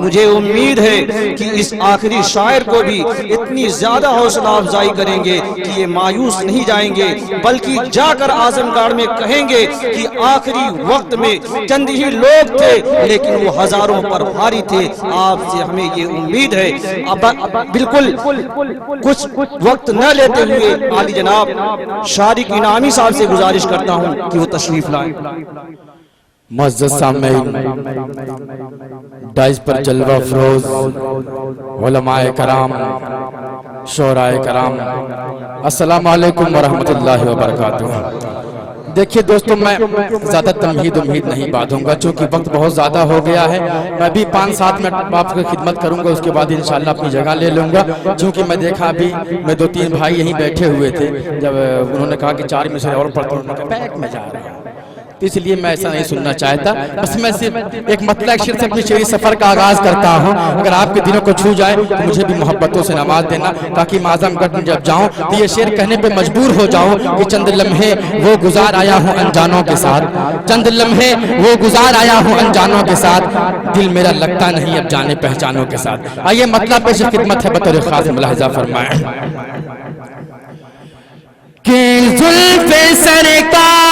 مجھے امید ہے کہ اس آخری شاعر کو بھی اتنی زیادہ حوصلہ افزائی کریں گے کہ یہ مایوس نہیں جائیں گے، بلکہ جا کر اعظم گڑھ میں کہیں گے کہ آخری وقت میں چند ہی لوگ تھے لیکن وہ ہزاروں پر بھاری تھے۔ آپ سے ہمیں یہ امید ہے۔ اب بالکل کچھ وقت نہ لیتے ہوئے عالی جناب شارق انعامی صاحب سے گزارش کرتا ہوں کہ وہ تشریف لائیں۔ معزز سامعین، ڈائز پر جلوہ افروز علماء کرام، شعراء کرام، السلام علیکم ورحمت اللہ وبرکاتہ۔ دیکھیے دوستو، میں زیادہ تمہید نہیں باندھوں گا چونکہ وقت بہت زیادہ ہو گیا ہے۔ میں بھی 5-7 منٹ آپ کی خدمت کروں گا، اس کے بعد انشاءاللہ اپنی جگہ لے لوں گا، چونکہ میں دیکھا ابھی میں 2-3 بھائی یہیں بیٹھے ہوئے تھے، جب انہوں نے کہا کہ 4 مصرے اور پڑھتا ہوں، بیک میں جا رہا ہوں، تو اس لیے میں ایسا نہیں سننا چاہتا۔ بس میں صرف ایک مطلع شعر سے اپنی شعری سفر کا آغاز کرتا ہوں۔ اگر آپ کے دلوں کو چھو جائے تو مجھے بھی محبتوں سے نواز دینا، تاکہ میں اعظم گڑھ میں جب جاؤں تو یہ شعر کہنے پہ مجبور ہو جاؤں کہ چند لمحے وہ گزار آیا ہوں انجانوں کے ساتھ، چند لمحے وہ گزار آیا ہوں انجانوں کے ساتھ، دل میرا لگتا نہیں اب جانے پہچانوں کے ساتھ۔ آئیے مطلب پیش خدمت ہے، بطور خاص ملاحظہ فرمائیں کہ زلف سرکار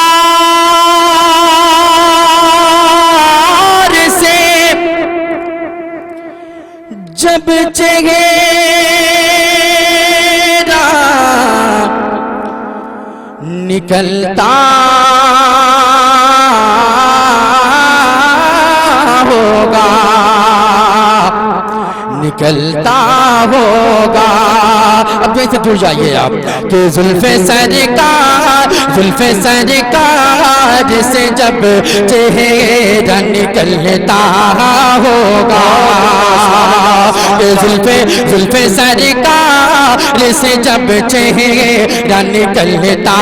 سے جب چہرہ نکلتا ہوگا، نکلتا ہوگا، اب سے دور جائیے آپ، کہ زلف سرکار سے جب چہرہ نکلتا ہوگا، کہ زلف سرکار سے جب چہرہ نکلتا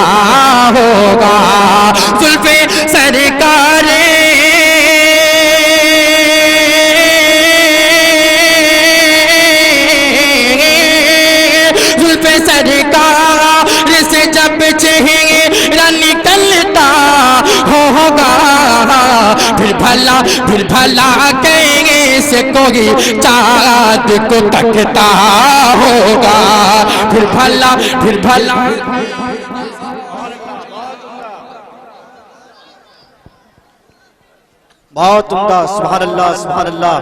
ہوگا، زلف سرکار سرکار سے جب چہرہ نکلتا ہوگا، پھر بھلا کہیں سے کوئی چاند کو تکتا ہوگا، پھر بھلا بہت عمدہ، سبحان اللہ سبحان اللہ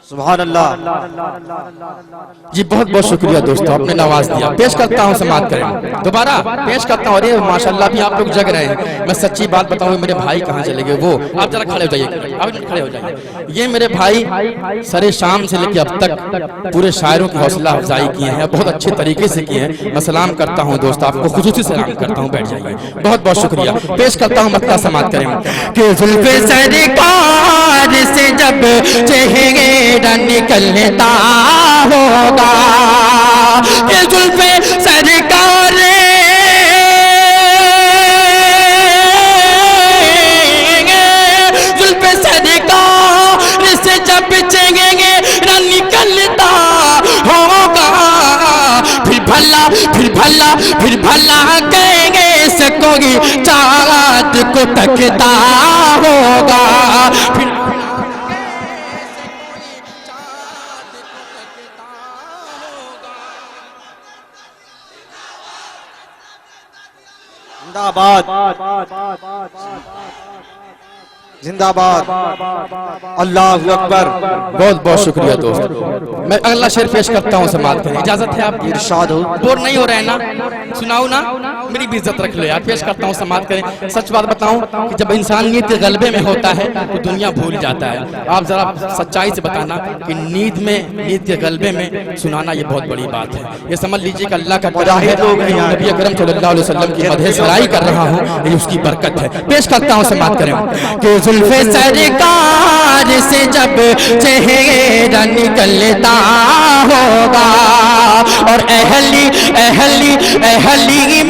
سبحان اللہ۔ جی بہت بہت شکریہ دوستو، آپ نے نواز دیا۔ پیش کرتا ہوں، سماعت کریں، دوبارہ پیش کرتا ہوں۔ ارے ماشاءاللہ بھی آپ لوگ جگ رہے ہیں۔ میں سچی بات بتاؤں، میرے بھائی کہاں چلے گئے؟ وہ آپ ذرا کھڑے ہو جائیے، آپ کھڑے ہو جائیے۔ یہ میرے بھائی سر شام سے لے کے اب تک پورے شاعروں کی حوصلہ افزائی کیے ہیں، بہت اچھے طریقے سے کیے ہیں۔ میں سلام کرتا ہوں دوست، آپ کو خصوصی سلام کرتا ہوں، بیٹھ جائیے۔ بہت بہت شکریہ۔ پیش کرتا ہوں مطلع، سماعت کریں کہ زلف سرکار سے جب چہرہ نکلتا ہوگا، کہ زلف سرکار سے جب چہرہ نکلتا ہوگا، پھر بھلا کہیں سے کوئی چاند کو تکتا ہوگا، زندہ باد زندہ باد، اللہ اکبر۔ بہت بہت شکریہ دوست۔ میں اگلا شعر پیش کرتا ہوں، سماعت کریں، اجازت ہے آپ کی؟ ارشاد ہو۔ بور نہیں ہو رہے ہیں نا؟ سناؤ نا، میری بھی عزت رکھ لو یار۔ پیش کرتا ہوں، سماعت کریں۔ سچ بات بتاؤں کہ جب انسان نیند کے غلبے میں ہوتا ہے تو دنیا بھول جاتا ہے۔ آپ ذرا سچائی سے بتانا کہ نیند کے غلبے میں سنانا یہ بہت بڑی بات ہے۔ یہ سمجھ لیجئے کہ اللہ کا کرم ہے، نبی اکرم صلی اللہ علیہ وسلم کی مدح سرائی کر رہا ہوں، یہ اس کی برکت ہے۔ پیش کرتا ہوں، سماعت کریں کہ زلف سرکار سے جب چہرہ نکلتا ہوگا، اور اہلی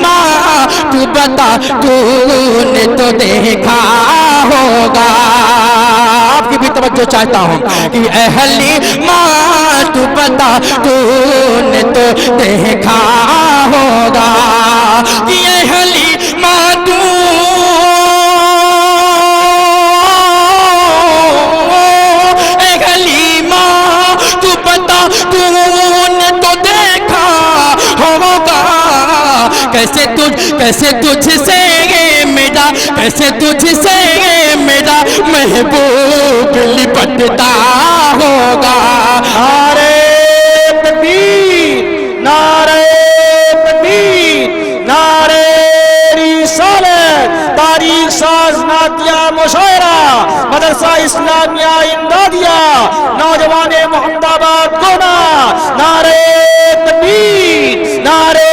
ماں تو بتا تو نے تو دیکھا ہوگا، آپ کی بھی توجہ چاہتا ہوں کہ اہلی ماں تو بتا تو نے تو دیکھا ہوگا، کہ اہلی ماں تو कैसे तुझसे मेरा, कैसे तुझसे मेरा महबूब लिपटता होगा। नारे तकबीर, नारे तकबीर, नारे रिसालत, तारीख साज नातिया मुशायरा, मदरसा इस्लामिया इमदादिया, नौजवान मोहम्मदाबाद गोना, नारे तकबीर, नारे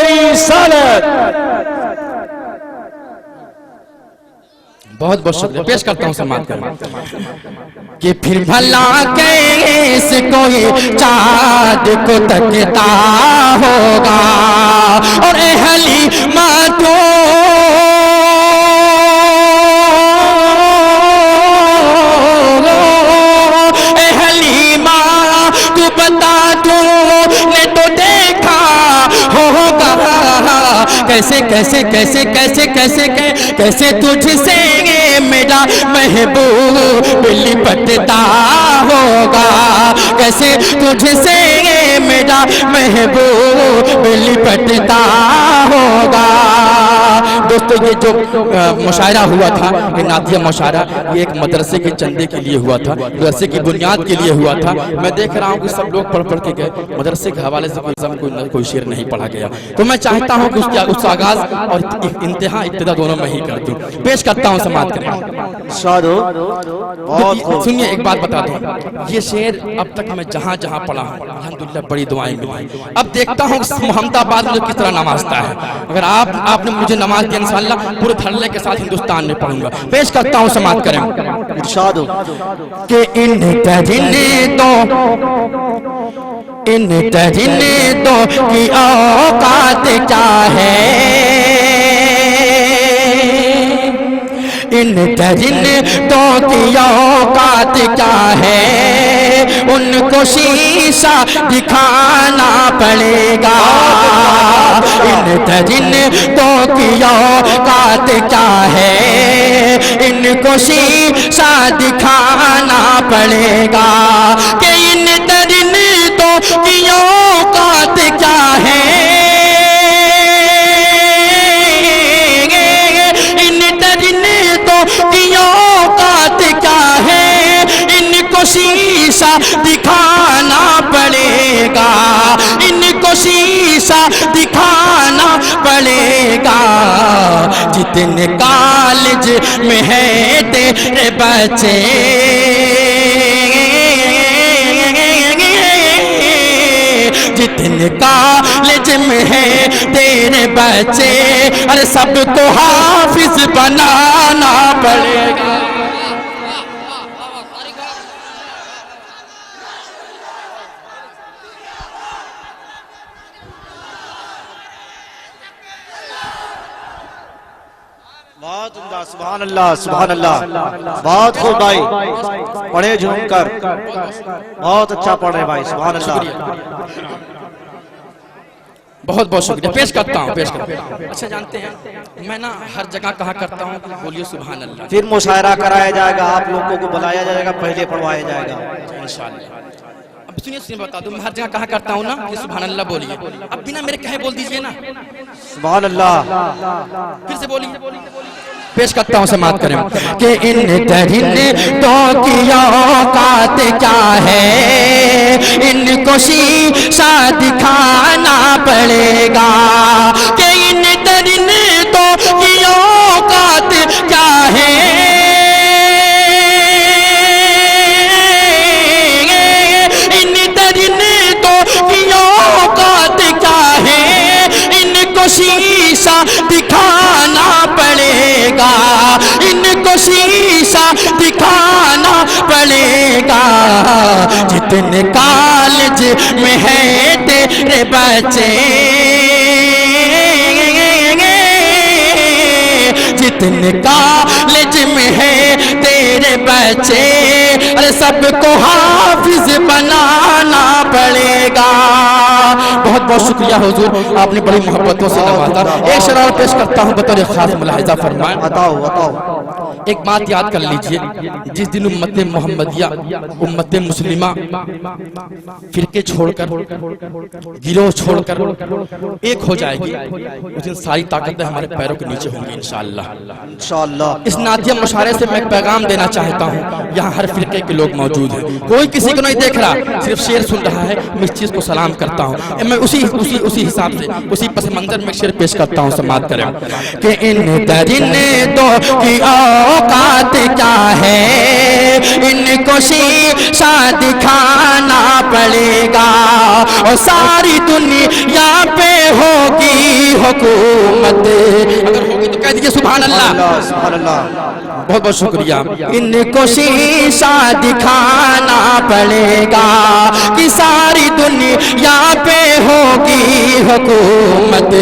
रिसालत। बहुत बहुत शुक्रिया पेश करता हूँ समाप्त कर कि फिर भला कैसे कोई चाँद को तकता होगा और अहली मातो अहली माँ तू बता दो ने तो देखा होगा कैसे कैसे कैसे कैसे कैसे कैसे तुझसे मेरा महबूब लिपटता होगा, कैसे तुझसे मेरा महबूब लिपटता होगा। दोस्तों ये जो मुशायरा हुआ था, ये नातिया मुशायरा, ये एक मदरसे के चंदे के लिए हुआ था, मदरसे की बुनियाद के लिए हुआ था। मैं देख रहा हूँ कि सब लोग पढ़ के गए, मदरसे के हवाले से कोई शेर नहीं पढ़ा गया, तो मैं चाहता हूँ कि उसका आगाज और इंतहा इब्तिदा दोनों में ही कर दूं। पेश करता हूँ समाप्त करें। सुनिए एक बात बता दूं, ये शेर अब तक मैं जहाँ जहाँ पढ़ा हूँ अल्हम्दुलिल्लाह बड़ी दुआएं मिली। अब देखता हूँ मोहम्मदाबाद में किस तरह नमाजता है। अगर आपने मुझे नमाज दी इंशाअल्लाह पूरे धरने के साथ हिंदुस्तान में पढ़ूंगा। पेश करता हूँ समाप्त करें। इरशाद कि इन तजने दो की औकात क्या है, इन तजने दो की औकात क्या है, उनको शीशा दिखाना पड़ेगा। इन तजने दो की औकात क्या है, इनको शीशा दिखाना पड़ेगा। कि इन तजने दो की औकात क्या है, शीशा दिखाना पड़ेगा, इनको शीशा दिखाना पड़ेगा। जितने कॉलेज में है तेरे बच्चे, जितने कॉलेज में है तेरे बच्चे, अरे सबको हाफिज बनाना पड़ेगा। बहुत उम्दा, सुभान अल्लाह, सुभान अल्लाह, बहुत खूब भाई, पढ़े झूम कर, बहुत अच्छा पढ़ रहे भाई, सुभान अल्लाह। बहुत बहुत शुक्रिया पेश करता हूँ, पेश करता हूँ। अच्छा जानते हैं मैं ना हर जगह कहा करता हूँ बोलिए सुभान अल्लाह। फिर मुशायरा कराया जाएगा, आप लोगों को बुलाया जाएगा, पहले पढ़वाया जाएगा इंशाअल्लाह। अब सुनिए बता दूं, मैं हर जगह कहा करता हूँ ना कि सुभान अल्लाह बोलिए, अब बिना मेरे कहे बोल दीजिए ना सुभान अल्लाह। फिर से बोलिए। पेश करता हूँ समाप्त करें कि इन तजने दो की औकात क्या है, इनको शीशा दिखाना पड़ेगा। कि इन तजने दो की औकात क्या है, शीशा दिखाना पड़ेगा, इनको शीशा दिखाना पड़ेगा। जितने कॉलेज में है तेरे बच्चे, जितने कॉलेज में है तेरे बच्चे, अरे सबको हाफिज बनाना पड़ेगा। बहुत बहुत शुक्रिया हुजूर, आपने बड़ी मोहब्बतों से नवाजा। एक शेर और पेश करता हूँ बतौर खास मुलाहिजा फरमाएं। बताओ बताओ। एक बात याद कर लीजिए, जिस दिन उम्मत मोहम्मदिया, उम्मत मुस्लिमा फिरके छोड़कर, गिरोह छोड़कर एक हो जाएगी, उस दिन सारी ताकतें हमारे पैरों के नीचे होंगी इंशाअल्लाह। इंशाअल्लाह। इस नादिया मुशारे से मैं पैगाम देना चाहता हूँ, यहाँ हर फिरके के लोग मौजूद हैं, कोई किसी को नहीं देख रहा, सिर्फ शेर सुन रहा है। मैं इस चीज को सलाम करता हूँ। मैं उसी हिसाब से, उसी पस मंजर में शेर पेश करता हूँ, समाप्त करें कि इन दरिने दो की औकात क्या है, इनको शीशा दिखाना पड़ेगा और सारी दुनिया पे होगी हुकूमत। अगर होगी तो कह दीजिए सुभान अल्लाह, सुभान अल्लाह। बहुत बहुत शुक्रिया। इनको शीशा दिखाना पड़ेगा कि सारी दुनिया पे होगी हुकूमत,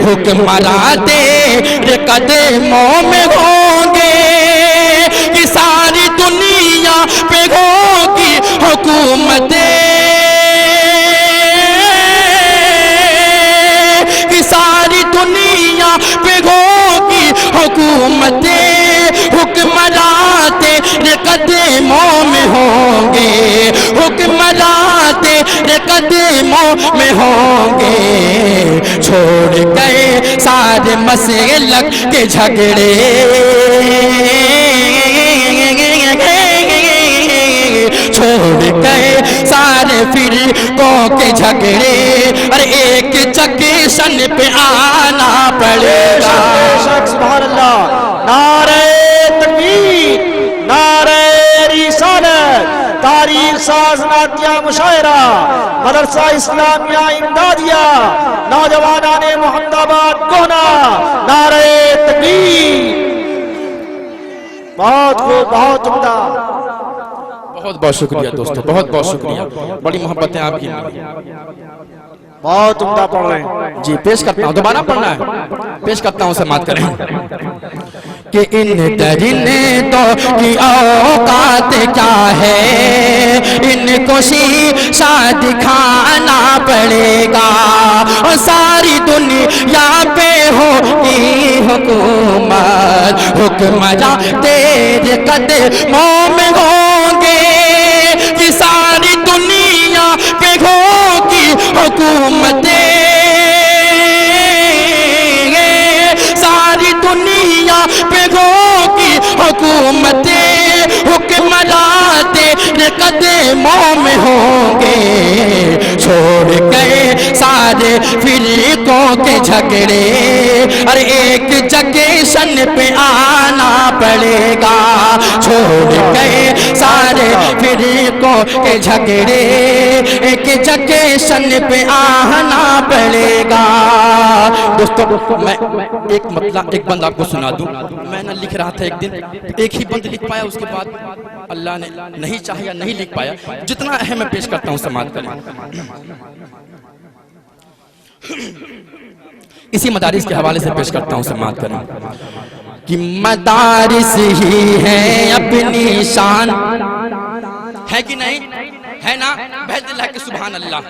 हुक्मरान तेरे कदमों में होंगे कि सारी दुनिया पे होगी हुकूमत, कि सारी दुनिया पे होगी हुकूमत, हुक्मरान तेरे कदमों में होंगे, हुक्मरान तेरे कदमों में होंगे। छोड़ गए सारे मसलक के झगड़े, छोड़ गए सारे फिरकों के झगड़े, अरे एक जंक्शन पे आना पड़ेगा। सुभान अल्लाह। नारे तकबीर, नारे रिसालत, तारीख साज नातिया मुशायरा, मदरसा इस्लामिया इमदादिया, नौजवानाने मोहम्मदाबाद कोना, नारे तकबीर। बहुत खूब, बहुत उम्दा। बहुत बहुत शुक्रिया दोस्तों, बहुत बहुत शुक्रिया, बड़ी मोहब्बतें आपकी। बहुत उम्दा पढ़ रहे हैं जी। पेश करता हूँ, दोबारा पढ़ना है, पेश करता हूँ, समाप्त करें कि इन दरिने दो की औकात क्या है, इनको शीशा दिखाना पड़ेगा और सारी दुनिया पे होगी हुकूमत, हुक्मरान तेरे कदमों में होंगे कि सारी दुनिया पे होगी हुकूमत, सारी दुनिया पे होगी हुकूमत, हुक्मरान तेरे कदमों में होंगे। छोड़ गए सारे फिरकों के झगड़े, और एक जंक्शन पे आना पड़ेगा। छोड़ गए सारे फिरकों के झगड़े, एक जंक्शन पे आना पड़ेगा। दोस्तों मैं एक बंद आपको सुना दूं। मैं ना लिख रहा था एक दिन, एक ही बंद लिख पाया, उसके बाद अल्लाह ने नहीं चाहा या नहीं लिख पाया। जितना है मैं पेश करता हूँ, समाप्त करें। इसी मदारिस के हवाले से पेश करता हूँ, समाप्त करें कि मदारिस ही है अपनी शान, है कि नहीं, है ना, बहदिल्लाह के सुभान अल्लाह।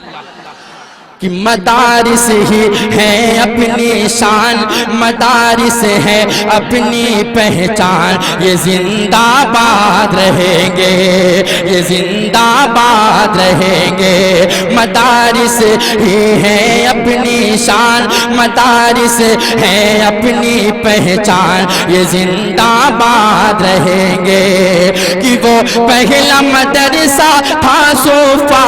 कि मदारिस ही है अपनी शान, मदारिस है अपनी पहचान, ये जिंदाबाद रहेंगे, ये जिंदाबाद रहेंगे। मदारिस ही है अपनी शान, मदारिस है अपनी पहचान, ये जिंदाबाद रहेंगे। कि वो पहला मदरसा था सोफा,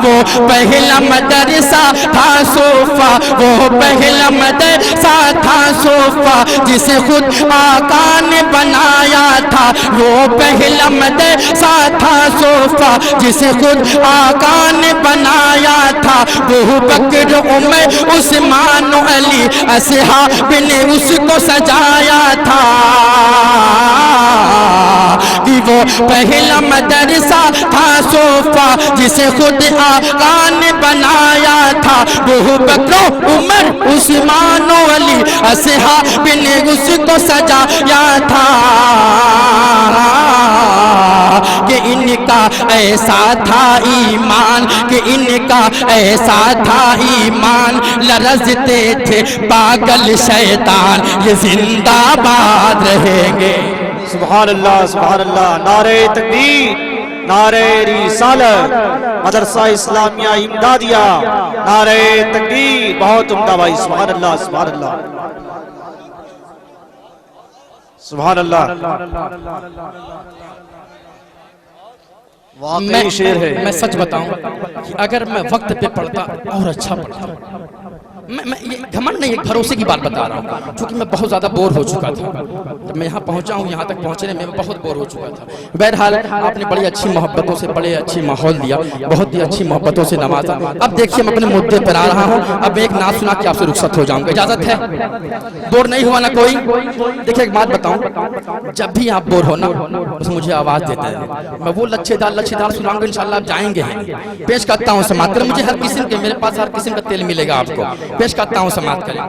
वो पहला मदरसा था सोफा, वो पहला मदरसा था सोफा, जिसे खुद आका ने बनाया था। वो पहला मदरसा था सोफा, जिसे खुद आका ने बनाया था। अबू बकर, उमर, उस्मान, अली, असहाब ने उसको सजाया था। कि वो पहला मदरसा था सोफा, जिसे खुद आका ने बनाया था। अबू बकर, उमर, उस्मान, अली, असहाब ने उसको सजाया था। कि इनका کا ایسا تھا ایمان کہ ان کا ایسا تھا ایمان لرزتے تھے پاگل شیطان یہ زندہ باد رہیں گے سبحان اللہ نعرہ تکبیر نعرہ رسالت مدرسہ اسلامیہ امدادیہ نعرہ تکبیر بہت عمدہ بھائی سبحان اللہ سبحان اللہ واقعی شعر ہے میں سچ بتاؤں کہ اگر میں وقت پہ پڑھتا اور اچھا پڑھتا میں یہ گھمنڈ نہیں ایک بھروسے کی بات بتا رہا ہوں کیونکہ میں بہت زیادہ بور ہو چکا تھا جب میں یہاں پہنچا ہوں یہاں تک پہنچنے میں بہت بور ہو چکا تھا بہرحال آپ نے بڑی اچھی محبتوں سے بڑے اچھی ماحول دیا بہت ہی اچھی محبتوں سے نوازا اب دیکھیے میں اپنے مدعے پر آ رہا ہوں اب ایک نعت سنا کے آپ سے رخصت ہو جاؤں گا اجازت ہے بور نہیں ہوا نا کوئی دیکھیں ایک بات بتاؤں جب بھی آپ بور ہونا بس مجھے آواز دیتے ہیں میں وہ لچھے دار سناؤں گا انشاءاللہ آپ جائیں گے پیش کرتا ہوں سماعت کریں مجھے ہر قسم کے میرے پاس ہر قسم کا تیل ملے گا آپ کو پیش کرتا ہوں سماعت کریں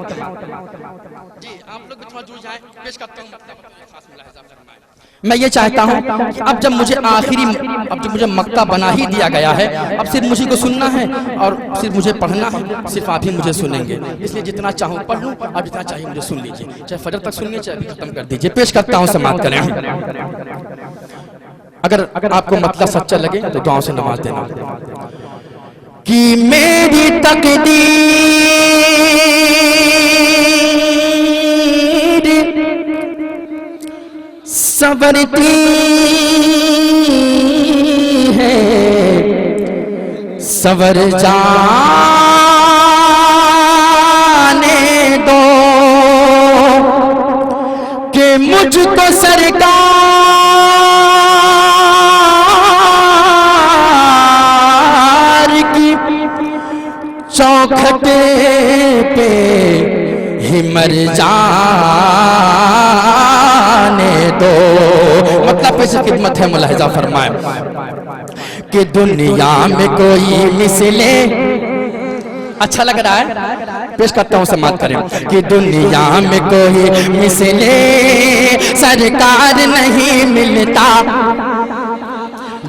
جی آپ لوگ بھی تھوڑا جڑ جائیں پیش کرتا ہوں میں یہ چاہتا ہوں کہ اب جب مجھے مقطع بنا ہی دیا گیا ہے اب صرف مجھے کو سننا ہے اور صرف مجھے پڑھنا ہے صرف آپ ہی مجھے سنیں گے اس لیے جتنا چاہوں پڑھ لوں آپ جتنا چاہیے مجھے سن لیجئے چاہے فجر تک سنیے چاہے ختم کر دیجئے پیش کرتا ہوں سماعت کریں اگر آپ کو مطلب سچا لگے تو دعاؤں سے نماز دینا کہ میری تقدیر سنورتی ہے سنور جانے دو کہ مجھ کو سرکار کی چوکھٹے پہ ہی مر جانے دو مطلب پیش خدمت ہے ملاحظہ فرمائے کہ دنیا میں کوئی مثلے اچھا لگ رہا ہے پیش کرتا ہوں سماعت کریں کہ دنیا میں کوئی مثلے سرکار نہیں ملتا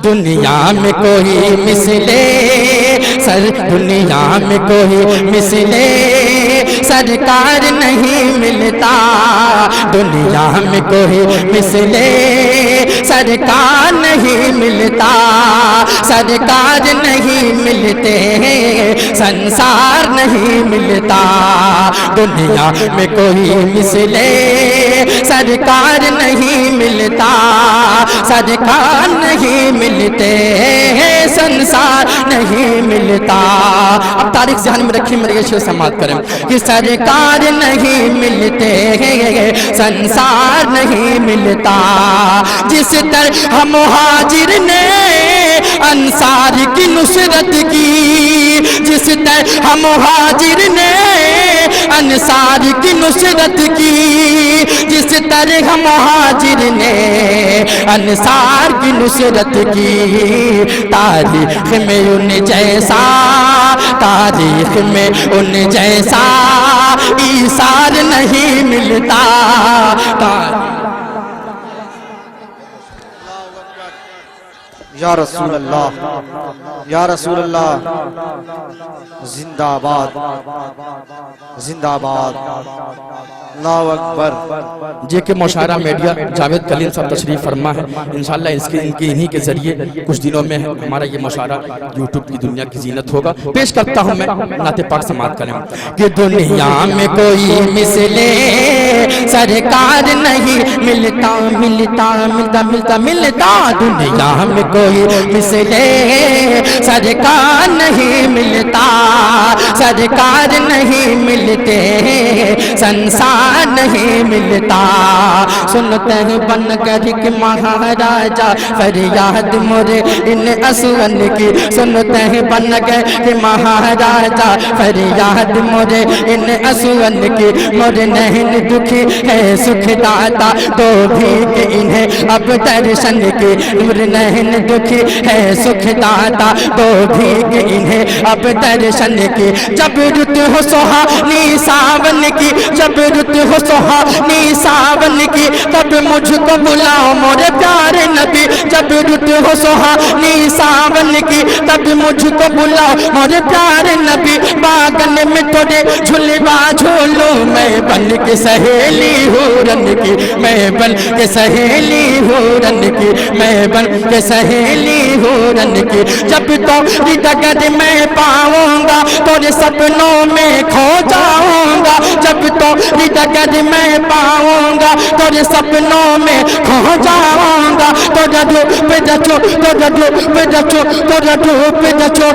دنیا میں کوئی مثلے دنیا میں کوئی مثلے سرکار نہیں ملتا دنیا میں کوئی مثلے سرکار نہیں ملتا سرکار نہیں ملتے سنسار نہیں ملتا دنیا میں کوئی مثلے سرکار نہیں ملتا سرکار نہیں ملتے سنسار نہیں ملتا اب تاریخ ذہن میں رکھیں میرے یہ شعر سماعت کریں کہ سرکار نہیں ملتے سنسار نہیں ملتا جس طرح مہاجر نے انصار کی نصرت کی جس طرح مہاجر نے انصار کی نصرت کی جس طرح مہاجر نے انصار کی نصرت کی تاریخ میں ان جیسا تاریخ میں ان جیسا ایثار نہیں ملتا یا رسول اللہ یا رسول اللہ زندہ باد زندہ باد اللہ اکبر جے کے مشاعرہ میڈیا جاوید کلیم صاحب تشریف فرما ہے انشاءاللہ انہی کے ذریعے کچھ دنوں میں ہمارا یہ مشاعرہ یوٹیوب کی دنیا کی زینت ہوگا پیش کرتا ہوں میں نعت پاک سماعت کریں کہ دنیا میں کوئی مثلے سرکار نہیں ملتا ملتا ملتا ملتا ملتا دنیا میں کوئی مثلے سرکار نہیں ملتا سرکار نہیں ملتے سنسار نہیں ملتا سنتے ہیں بن کر کہ مہاراجا فریاد مرے ان اسون کی سنتے ہیں بن کر کہ مہاراجا فریاد مرے ان اسون کی مرے نہن दुखी है सुख दाता तो भी कि इन्हें अब दर्शन की नूर नैन दुखी है सुख दाता तो भी कि इन्हें अब दर्शन की जब रुत हो सुहानी सावन की जब रुत हो सुहानी सावन की तब मुझको बुलाओ मोरे प्यारे नबी जब रुत हो सुहानी सावन की तब मुझको बुलाओ मोरे प्यारे नबी बागन में थोड़े झुलवा झूलो मैं बन के सहेली हूँ रन की मैं बन के सहेली हूँ रन की मैं बन के सहेली हूँ रन की जब तो डगर में पाऊंगा तोरे सपनों में खो जाऊंगा जब तो डगर में पाऊंगा तोरे सपनों में खो जाऊंगा तोरा धूप जचो तोरा धूप जचो तोरा धूप जचो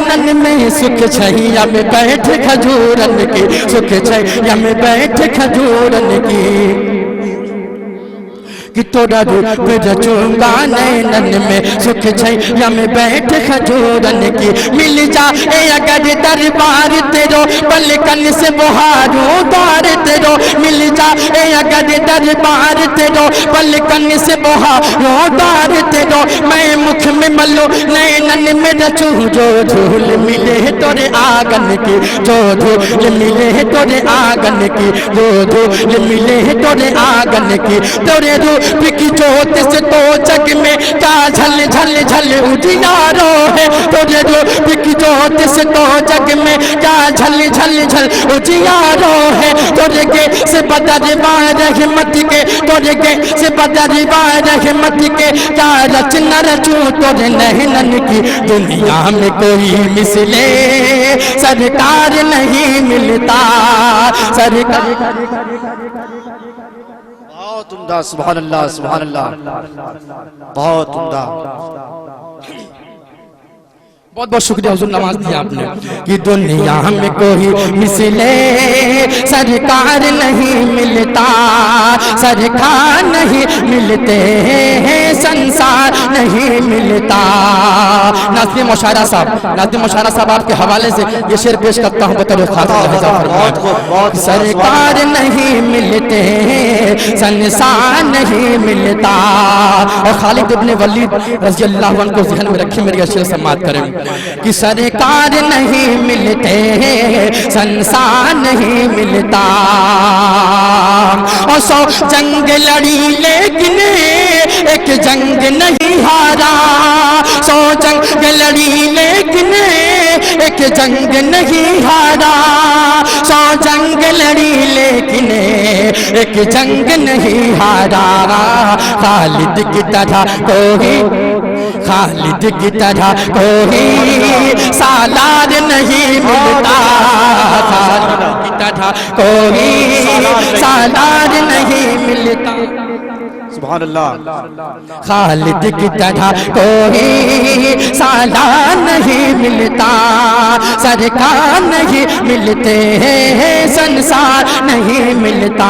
नन में सुख छैया में बैठ खजूरन की सुख छैया में बैठ खजूरन की कि तोरा रूप रचूंगा नैनन में सुख छैया में बैठ खजूरन की मिल जाए अगर दरबार तेरो पलकन से बुहारूं द्वार तेरो मिल जाए अगर दरबार तेरो पलकन से बुहारूं द्वार तेरो मैं मुख में मलो नैनन में रचूं जो धूल मिले तोरे आंगन की जो धूल मिले तोरे आंगन की जो धूल मिले तोरे आंगन की तोरे की जोत से तो जग में क्या झल झल झल उजियारो है तोरे रूप की जोत से तो जग में क्या झल झल झल उजियारो है तोरे के से बदरवा रहमत के तोरे के से बदरवा रहमत के क्या रचना रचूं तोरे नैनन की दुनिया में कोई मिसले सरकार नहीं मिलता सरकार बहुत उम्दा सुभान अल्लाह बहुत उम्दा बहुत बहुत शुक्रिया हुजूर नमाज दिया आपने कि दुनिया में कोई मिसले सरकार नहीं मिलता सरकार नहीं मिलते हैं संसार नहीं मिलता नाज़िम मुशायरा साहब आपके हवाले से ये शेर पेश करता हूँ बतौर खातिर सरकार नहीं मिलते संसार नहीं मिलता और खालिद इब्न वलीद रज़ी अल्लाह अन्हु को ज़हन में रखिए मेरी शेर समाअत करें कि सरकार नहीं मिलते संसार नहीं मिलता और 100 जंग लड़ी लेकिन एक जंग नहीं हारा 100 जंग लड़ी लेकिन एक जंग नहीं हारा 100 जंग लड़ी लेकिन एक जंग नहीं हारा खालिद की तरह कोई सालार नहीं मिलता खालिद की तरह कोई सालार नहीं मिलता सुभान अल्लाह खालिद की तरह कोई सालार नहीं मिलता सरकार नहीं मिलते संसार नहीं मिलता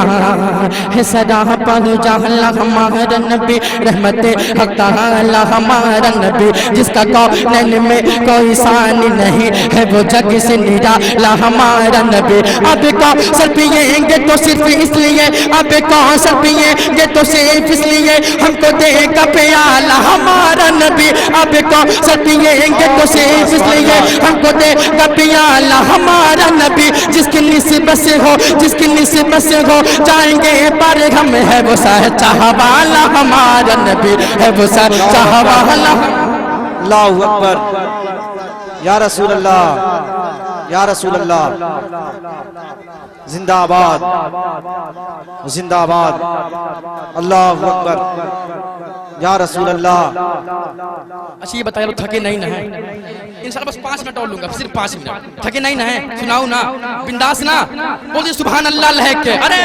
है सदा पहुँचा हमारा नबी रहमत हक ताला हमारा नबी जिसका कौन में कोई सानी नहीं है वो जग से निराला हमारा नबी अब कौन पिएंगे तो सिर्फ इसलिए अब कौन पिएंगे तो सिर्फ इसलिए हमको देगा प्याला हमारा नबी अब कौन पिएंगे तो सिर्फ इसलिए हमको देगा प्याला हमारा नबी जिसकी निस्बत से हो जिसकी निस्बत से हो जाएंगे पर हम है वो सच्चा वाला हमारा नबी है वो सच्चा वाला अल्लाहु अकबर या रसूल अल्लाह जिंदाबाद जिंदाबाद अल्लाहु अकबर या रसूल अल्लाह। अच्छा ये बताइए थके नहीं ना है इंशाल्लाह बस 5 मिनट और लूंगा सिर्फ 5 मिनट थके नहीं ना है सुनाओ ना बिंदास ना बोलिए सुभान अल्लाह लहक के अरे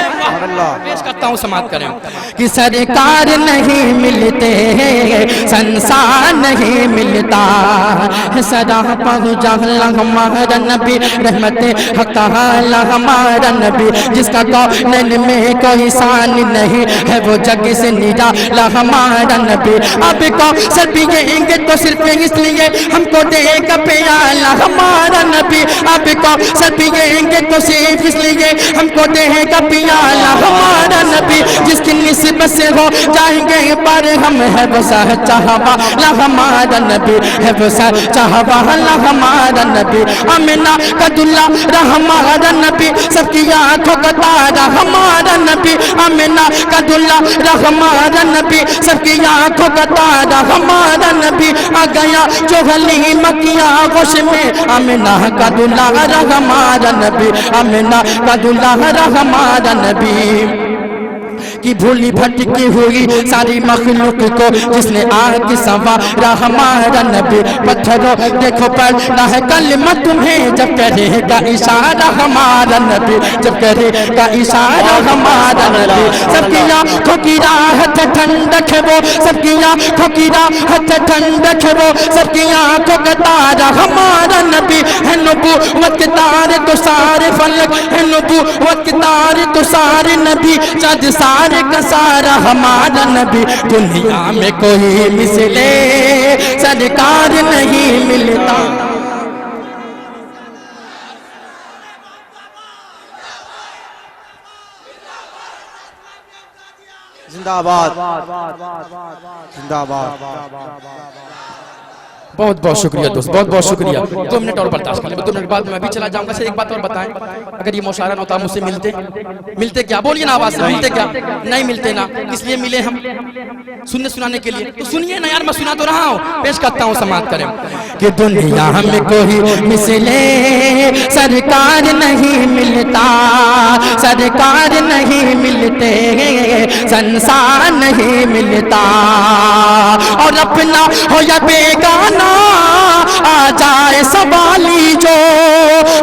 पेश करता हूँ समाप्त करें कि सरकार नहीं मिलते संसार नहीं मिलता सदा पहुँचा हमारा नबी रहमत हक ताला हमारा नबी जिसका कौन में कोई शान नहीं है वो जग से निराला हमारा नबी। अब कौसर पिएंगे तो सिर्फ इसलिए हमको देगा प्याला हमारा नबी। अब कौसर पिएंगे तो सिर्फ इसलिए हमको देगा प्याला हमारा नबी। जिसकी निस्बत से हो जाएंगे पर हम है वो सच्चा वाला हमारा नबी, है वो सच्चा वाला हमारा नबी। आमिना का दुल्हा हमारा नबी, सबकी आंखों का तारा हमारा नबी। आमिना का दुल्हा हमारा नबी, सबकी आंखों का तारा हमारा नबी। आ गया जो हलीमा की आगोश में, आमिना का दुल्हा हमारा नबी, आमिना का दुल्हा हमारा नबी। कि भूली भटकी हुई सारी मखलूक को जिसने आग संवारा हमारा नबी। पत्थरों देखो पढ़ना है कलमा तुम्हें जब करेगा इशारा हमारा नबी, जब करेगा इशारा हमारा नबी। सबकी आंखों की राहत ठंडक है वो, सबकी आंखों की राहत ठंडक है वो, सबकी आंखों का तारा हमारा नबी। है नबूवत के तारे तो सारे फलक, है नबूवत के तारे तो सारे नबी। चाँद सारे का सारा हमारा नबी। दुनिया में कोई मिसले सरकार नहीं मिलता। जिंदाबाद जिंदाबाद। बहुत बहुत शुक्रिया दोस्त, बहुत बहुत शुक्रिया। 2 मिनट और बर्दाश्त कर लें, 2 मिनट बाद मैं भी चला जाऊंगा। एक बात और बताएं, अगर ये मुशायरा न होता मुझसे मिलते क्या? बोलिए ना आवाज से, मिलते क्या? नहीं मिलते ना, इसलिए मिले हम सुनने सुनाने के लिए। तो सुनिए ना यार, मैं सुना तो रहा हूँ, पेश करता हूँ, समाप्त करें। कि दुनिया में कोई मिसले सरकार नहीं मिलता, सरकार नहीं मिलते, संसार नहीं मिलता। और अपना हो या बेगाना आ जाए सवाली जो,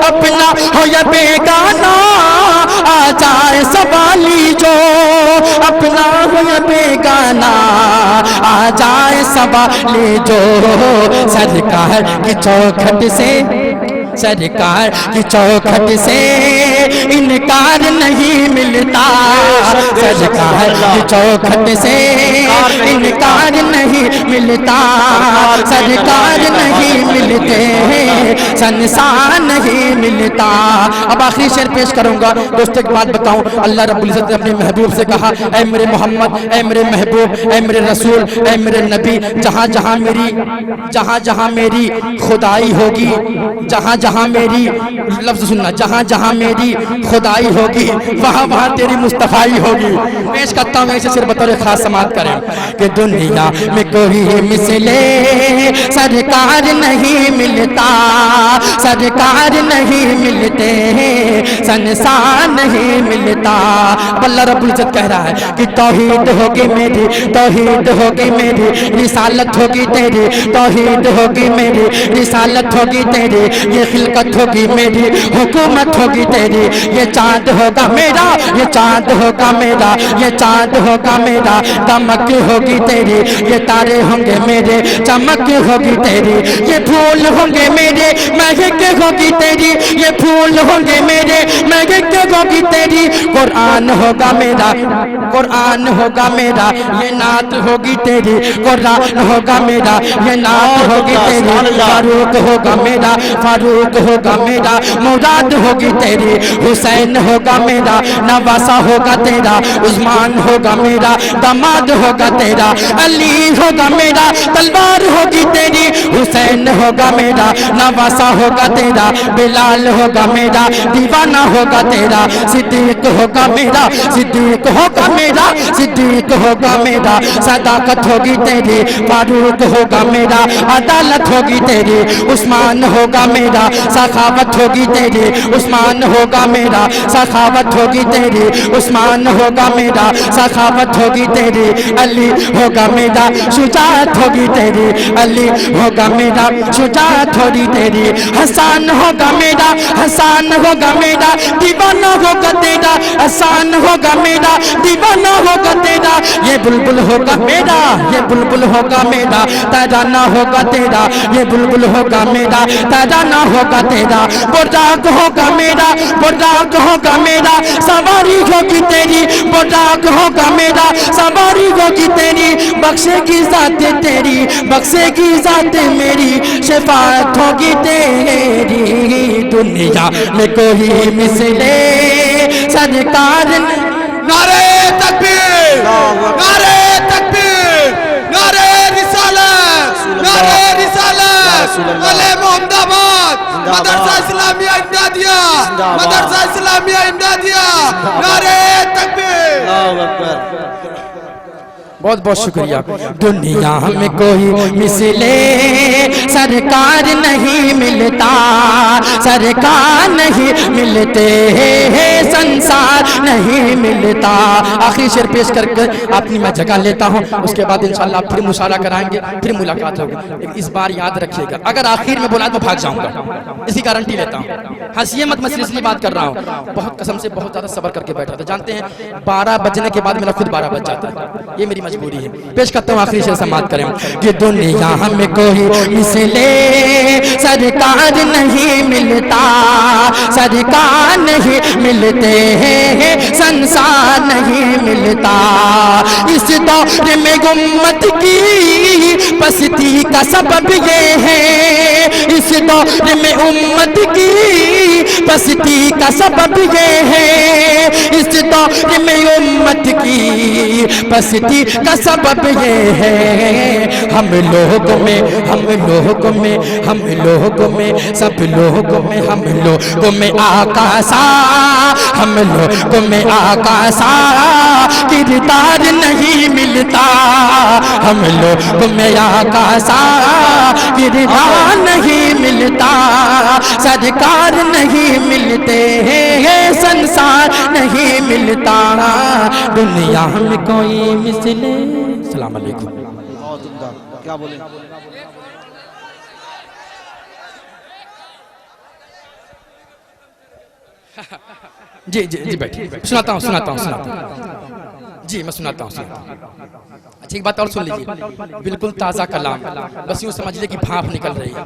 अपना हो या बेगाना आ जाए सवाली जो, अपना हो या बेगाना आ जाए सवाली जो। सरकार की चौखट से, सरकार की चौखट से इनकार नहीं मिलता, सरकार की चौखट से इनकार नहीं मिलता, सरकार नहीं मिलते, संसार नहीं मिलता। अब आखिरी शेर पेश करूंगा दोस्तों। एक बात बताऊं, अल्लाह रब्बुल इज्जत ने अपने महबूब से कहा, ऐ मेरे मोहम्मद, ऐ मेरे महबूब, ऐ मेरे रसूल, ऐ मेरे नबी, जहां जहां मेरी खुदाई होगी, जहां जहां मेरी, लफ्ज सुनना, जहां जहां मेरी खुदाई होगी वहां वहां तेरी मुस्तफाई होगी। पेश करता हूं ऐसे सिर बतौर खास समाप्त करें कि दुनिया में कोई मिसले सरकार नहीं मिलता, सरकार नहीं मिलते, संसार नहीं मिलता। अल्लाह रब्बुल इज्जत कह रहा है कि तौहीद होगी मेरी, तौहीद होगी मेरी, रिसालत होगी तेरी, तौहीद होगी मेरी, रिसालत होगी तेरी, ये खिलकत होगी मेरी, हुकूमत होगी तेरी। ये चांद होगा मेरा, ये चांद होगा मेरा, ये चांद होगा मेरा, दमक होगी तेरी, ये तारे होंगे मेरे, चमक होगी तेरी। ये फूल होंगे मेरे, महक होगी तेरी, ये फूल होंगे मेरे, महक होगी तेरी। कुरान होगा मेरा, कुरान होगा मेरा, ये नात होगी तेरी, कुरान होगा मेरा, ये नात होगी तेरी। फारूक होगा मेरा, फारूक होगा मेरा, मुराद होगी तेरी। हुसैन होगा मेरा, नवासा होगा तेरा, उस्मान होगा मेरा, दामाद होगा तेरा। अली होगा मेरा, तलवार होगी तेरी। हुसैन होगा मेरा, नवासा होगा तेरा, बिलाल होगा मेरा, दीवाना होगा तेरा। सिद्दीक होगा मेरा, सिद्दीक होगा मेरा, सिद्दीक होगा मेरा, सदाकत होगी तेरी। फारूक होगा मेरा, अदालत होगी तेरी। उस्मान होगा मेरा, सखावत होगी तेरी। उस्मान होगा मेरा, सखावत होगी तेरी। उस्मान होगा मेरा, सखावत होगी तेरी। अली होगा मेरा, शुजाअत होगी तेरी। अली होगा मेरा, शुजाअत होगी तेरी। हसन होगा मेरा, हसन होगा मेरा, दीवाना होगा तेरा। हसन होगा मेरा, दीवाना होगा तेरा। ये बुलबुल होगा मेरा, ये बुलबुल होगा मेरा, तराना होगा तेरा। ये बुलबुल होगा मेरा, तराना होगा तेरा। बुर्राक होगा मेरा, बुर्राक होगा मेरा, सवारी होगी तेरी। पटाख होगा मेरा, सवारी होगी तेरी, बख्शेगी ज़ात तेरी, बख्शेगी ज़ात मेरी, शफाअत होगी तेरी। दुनिया में कोई मिसले सरकार नारे तकबीर, नारे तकबीर, नारे रिसालत, नारे रिसालत, अले मोहम्मदाबाद, मदरसा इस्लामिया इमदादिया, मदरसा इस्लामिया इमदादिया, नारे तकबीर। अल्लाहु अकबर। बहुत बहुत शुक्रिया। दुनिया में कोई मिसले सरकार नहीं मिलता, सरकार नहीं मिलते, संसार नहीं मिलता। आखिरी शेर पेश करके अपनी मैं जगह लेता हूँ, उसके बाद इंशाल्लाह फिर मुशारा कराएंगे, फिर मुलाकात होगी। इस बार याद रखिएगा, अगर आखिर में बोला तो भाग जाऊंगा, इसी गारंटी लेता हूँ। हंसिए मत, मैं सीरियसली बात कर रहा हूँ। बहुत कसम से बहुत ज्यादा सब्र करके बैठा था। जानते हैं 12 बजने के बाद मेरा खुद 12 बज जाता है, ये मेरी मजबूरी है। पेश करता हूँ आखिरी शेर, समाप्त करें कि दुनिया में कोई मिसले सरकार नहीं मिलता, सरकार नहीं मिलते, संसार नहीं मिलता। इस दौर में उम्मत की पस्ती का सबब ये है, इस दौर में उम्मत की पस्ती का सबब ये है, इस दौर में उम्मत की पस्ती का सबब ये है। हम लोगों में, हम लोगों में, हम लोगों में, सब लोगों में, हम लोगों में आकाशा, हम लोगों में आकाशा किरदार नहीं मिलता, हम लोगों में आकाशा किरदार नहीं मिलता, सरकार नहीं मिलते, संसार नहीं मिलता। दुनिया में कोई मिसले। अस्सलाम वालेकुम। बहुत उम्दा। क्या बोले? जी जी जी बैठिए, सुनाता हूँ सुनाता हूँ सुनाता हूँ जी, मैं सुनाता हूँ। अच्छा एक बात और सुन लीजिए, बिल्कुल ताज़ा कलाम, बस यूँ समझ लीजिए कि भाप निकल रही है,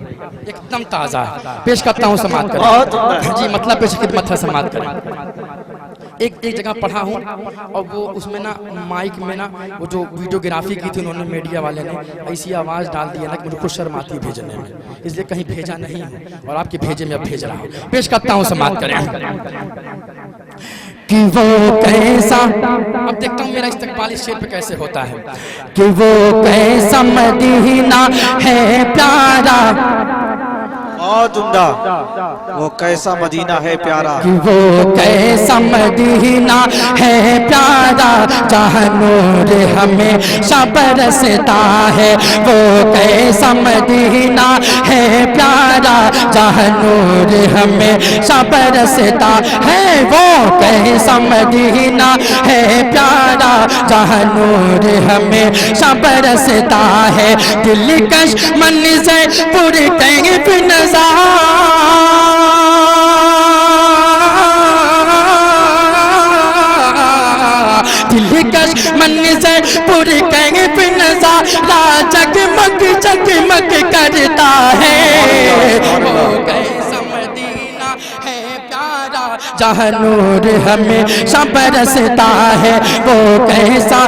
एकदम ताज़ा है। पेश करता हूँ, समाप्त करें जी, मतलब पेश खिदमत है, समाप्त करें। एक जगह पढ़ा हूँ और वो उसमें ना माइक में ना वो जो वीडियोग्राफी की थी उन्होंने, मीडिया वाले ने ऐसी आवाज़ डाल दी है ना कि मुझे खुद शर्म आती है भेजने में, इसलिए कहीं भेजा नहीं हूँ और आपके भेजे में अब भेज रहा हूँ। पेश करता हूँ, समाप्त करें कि वो कैसा, अब देखता हूँ मेरा इस्तकबाल इस शेर पे कैसे होता है कि वो कैसा मदीना है प्यारा, बहुत उम्दा। वो कैसा मदीना है प्यारा, कि वो कैसा मदीना है प्यारा, जहाँ नूर हमेशा बरसता है। वो कैसा मदीना है प्यारा, जहाँ नूर हमेशा बरसता है। वो कैसा मदीना है प्यारा, जहाँ नूर हमेशा बरसता है। दिलकश मंज़र पुरकैफ़ नज़ार, दिलकश मंज़र पुरकैफ़ नज़ारा, जगमग जगमग करता है। वो कैसा मदीना है प्यारा, जहाँ नूर हमेशा बरसता है। वो कैसा,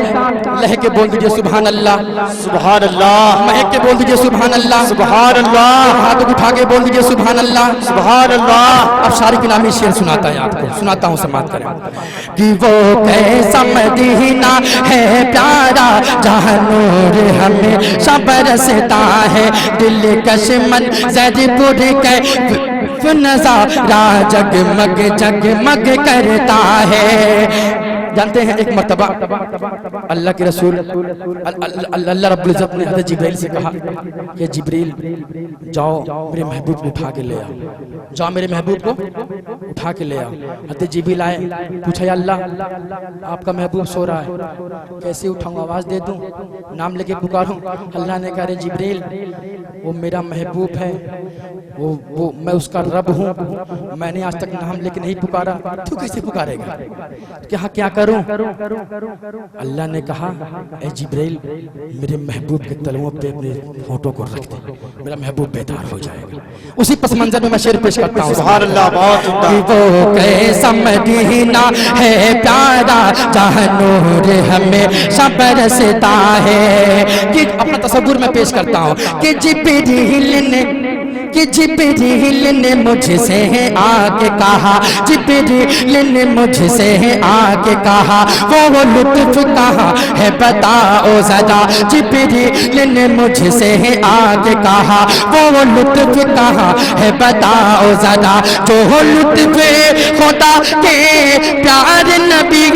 लहके बोल दीजिए सुभान अल्लाह, सुभान अल्लाह, महक के बोल दीजिए सुभान अल्लाह, सुभान अल्लाह, हाथ उठा के बोल दीजिए सुभान अल्लाह, सुभान अल्लाह। अब शारिक नामी शेर सुनाता है आपको, सुनाता हूँ, समाप्त करें कि वो कैसा मदीना है प्यारा, जहाँ नूर हमेशा बरसता है। दिलकश मंज़र पुरकैफ़ नज़ारा, जगमग जगमग करता है। जानते हैं एक मर्तबा अल्लाह के रसूल अल्लाह रब्बुल इज़्ज़त ने हज़रत जिब्रील से कहा कि जिब्रील जाओ मेरे महबूब को उठा के ले आओ, जाओ मेरे महबूब को उठा के ले आओ। हज़रत जिब्रील आए, पूछा या अल्लाह आपका महबूब सो रहा है, कैसे उठाऊँ, आवाज़ दे दूँ, नाम लेके पुकारूँ? अल्लाह ने कहा जिब्रील वो मेरा महबूब है, वो मैं उसका रब हूँ, मैंने आज तक नाम लेके नहीं पुकारा, तू कैसे पुकारेगा? क्या क्या करूँ? کروں؟ اللہ نے کہا اے جبرائیل میرے محبوب کے تلووں پہ اپنے ہونٹوں کو رکھ دے، میرا محبوب بیدار ہو جائے گا۔ اسی پس منظر میں شعر پیش کرتا ہوں۔ سبحان اللہ، بہت عمدہ۔ وہ کیسا مدینہ ہے پیارا جہاں نور ہمیشہ برستا ہے، کہ اپنا تصور میں پیش کرتا ہوں کہ جبریل نے مجھ سے آ کے کہا، جبریل نے مجھ سے آ کے کہا وہ لطف کہاں ہے بتاؤ ذرا، جبریل نے مجھ سے آ کے کہا وہ لطف کہاں ہے بتاؤ ذرا، جو لطف خدا کے پیار نبی،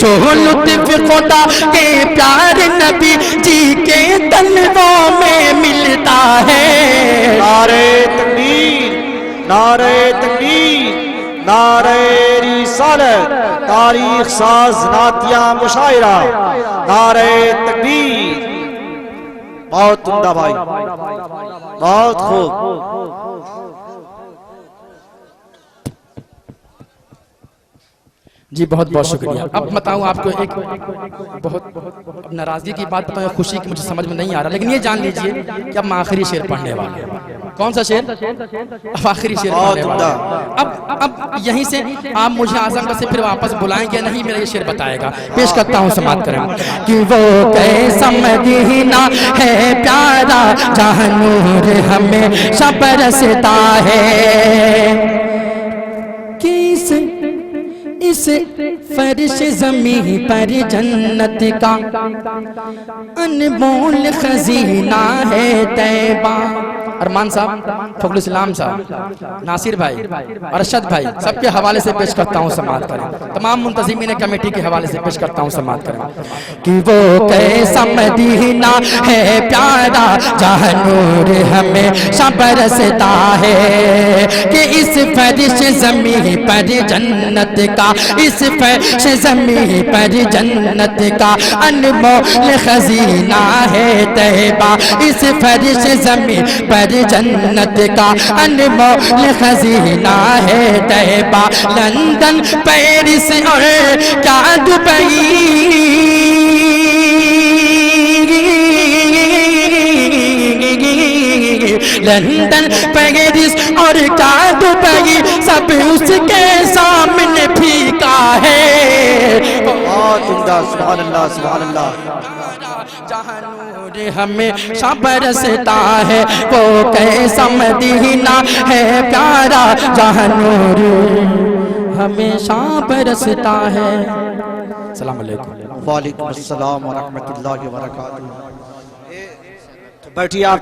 جو لطف خدا کے پیار نبی جی کے تلووں میں ملتا ہے۔ نعرہ تکبیر، نعرہ تکبیر، نعرہ رسالت، تاریخ ساز نعتیہ مشاعرہ، نعرہ تکبیر۔ بہت عمدہ بھائی، بہت خوب۔ جی بہت بہت شکریہ۔ اب بتاؤں آپ کو ایک بہت ناراضگی کی بات بتاؤں، خوشی کی مجھے سمجھ میں نہیں آ رہا، لیکن یہ جان لیجئے کہ اب میں آخری شعر پڑھنے والے ہیں۔ کون سا شعر؟ اب آخری شعر پڑھنے والے ہیں۔ اب یہیں سے آپ مجھے اعظم گڑھ سے پھر واپس بلائیں گے نہیں، میرا یہ شعر بتائے گا، پیش کرتا ہوں، سماعت کریں۔ کہ وہ کیسا مدینہ ہے پیارا جہاں نور ہمیشہ برستا ہے، کہ اس فرش زمین پر جنت کا انمول خزینہ ہے طیبہ۔ ارمان صاحب، فخر الاسلام صاحب، ناصر بھائی، ارشد بھائی، سب کے حوالے سے پیش کرتا ہوں، سماعت کریں۔ تمام منتظمین کمیٹی کے حوالے سے پیش کرتا ہوں، سماعت کریں۔ کہ وہ کیسا مدینہ ہے پیارا جہاں نور ہمیشہ برستا ہے، کہ اس فرش زمین پر جنت کا، اس فرش زمین پر جنت کا انمول خزینہ ہے طیبہ، اس فرش زمین پر جنت کا انمول خزینہ ہے طیبہ۔ لندن، پیرس اور کیا دبئی، لندن، پیرس اور کیا دبئی، سب اس کے سامنے پھیکا ہے۔ بہت عمدہ، سبحان اللہ، سبحان اللہ۔ جہاں نور ہمیشہ برستا ہے، وہ کیسا مدینہ ہے پیارا جہاں نور ہمیشہ برستا ہے۔ السلام علیکم۔ وعلیکم السلام ورحمۃ اللہ وبرکاتہ۔ بیٹھیے آپ۔